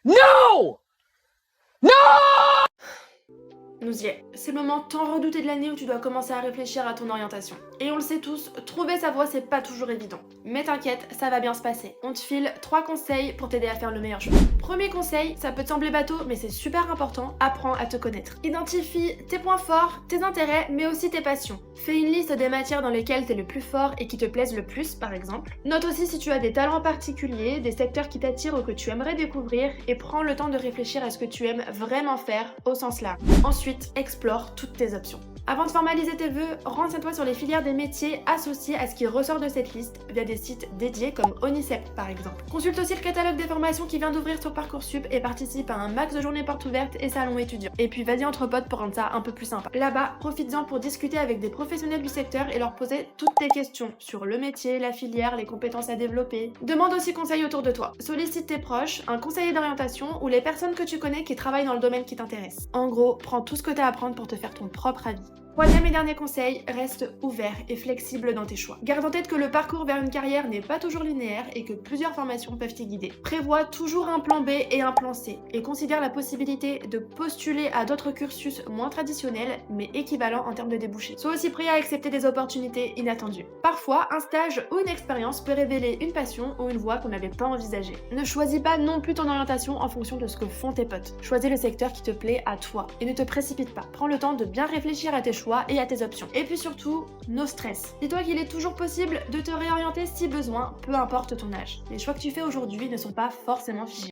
No! No! Nous y est. C'est le moment tant redouté de l'année où tu dois commencer à réfléchir à ton orientation. Et on le sait tous, trouver sa voie c'est pas toujours évident. Mais t'inquiète, ça va bien se passer. On te file 3 conseils pour t'aider à faire le meilleur choix. Premier conseil, ça peut te sembler bateau mais c'est super important, apprends à te connaître. Identifie tes points forts, tes intérêts mais aussi tes passions. Fais une liste des matières dans lesquelles t'es le plus fort et qui te plaisent le plus par exemple. Note aussi si tu as des talents particuliers, des secteurs qui t'attirent ou que tu aimerais découvrir et prends le temps de réfléchir à ce que tu aimes vraiment faire au sens large. Ensuite, explore toutes tes options. Avant de formaliser tes vœux, renseigne-toi sur les filières des métiers associés à ce qui ressort de cette liste via des sites dédiés comme Onicep par exemple. Consulte aussi le catalogue des formations qui vient d'ouvrir sur Parcoursup et participe à un max de journées portes ouvertes et salons étudiants. Et puis vas-y entre potes pour rendre ça un peu plus sympa. Là-bas, profites-en pour discuter avec des professionnels du secteur et leur poser toutes tes questions sur le métier, la filière, les compétences à développer. Demande aussi conseil autour de toi. Sollicite tes proches, un conseiller d'orientation ou les personnes que tu connais qui travaillent dans le domaine qui t'intéresse. En gros, prends tout ce que tu as à apprendre pour te faire ton propre avis. Troisième et dernier conseil, reste ouvert et flexible dans tes choix. Garde en tête que le parcours vers une carrière n'est pas toujours linéaire et que plusieurs formations peuvent t'y guider. Prévois toujours un plan B et un plan C et considère la possibilité de postuler à d'autres cursus moins traditionnels mais équivalents en termes de débouchés. Sois aussi prêt à accepter des opportunités inattendues. Parfois, un stage ou une expérience peut révéler une passion ou une voie qu'on n'avait pas envisagée. Ne choisis pas non plus ton orientation en fonction de ce que font tes potes. Choisis le secteur qui te plaît à toi et ne te précipite pas. Prends le temps de bien réfléchir à tes choix et à tes options. Et puis surtout, no stress. Dis-toi qu'il est toujours possible de te réorienter si besoin, peu importe ton âge. Les choix que tu fais aujourd'hui ne sont pas forcément figés.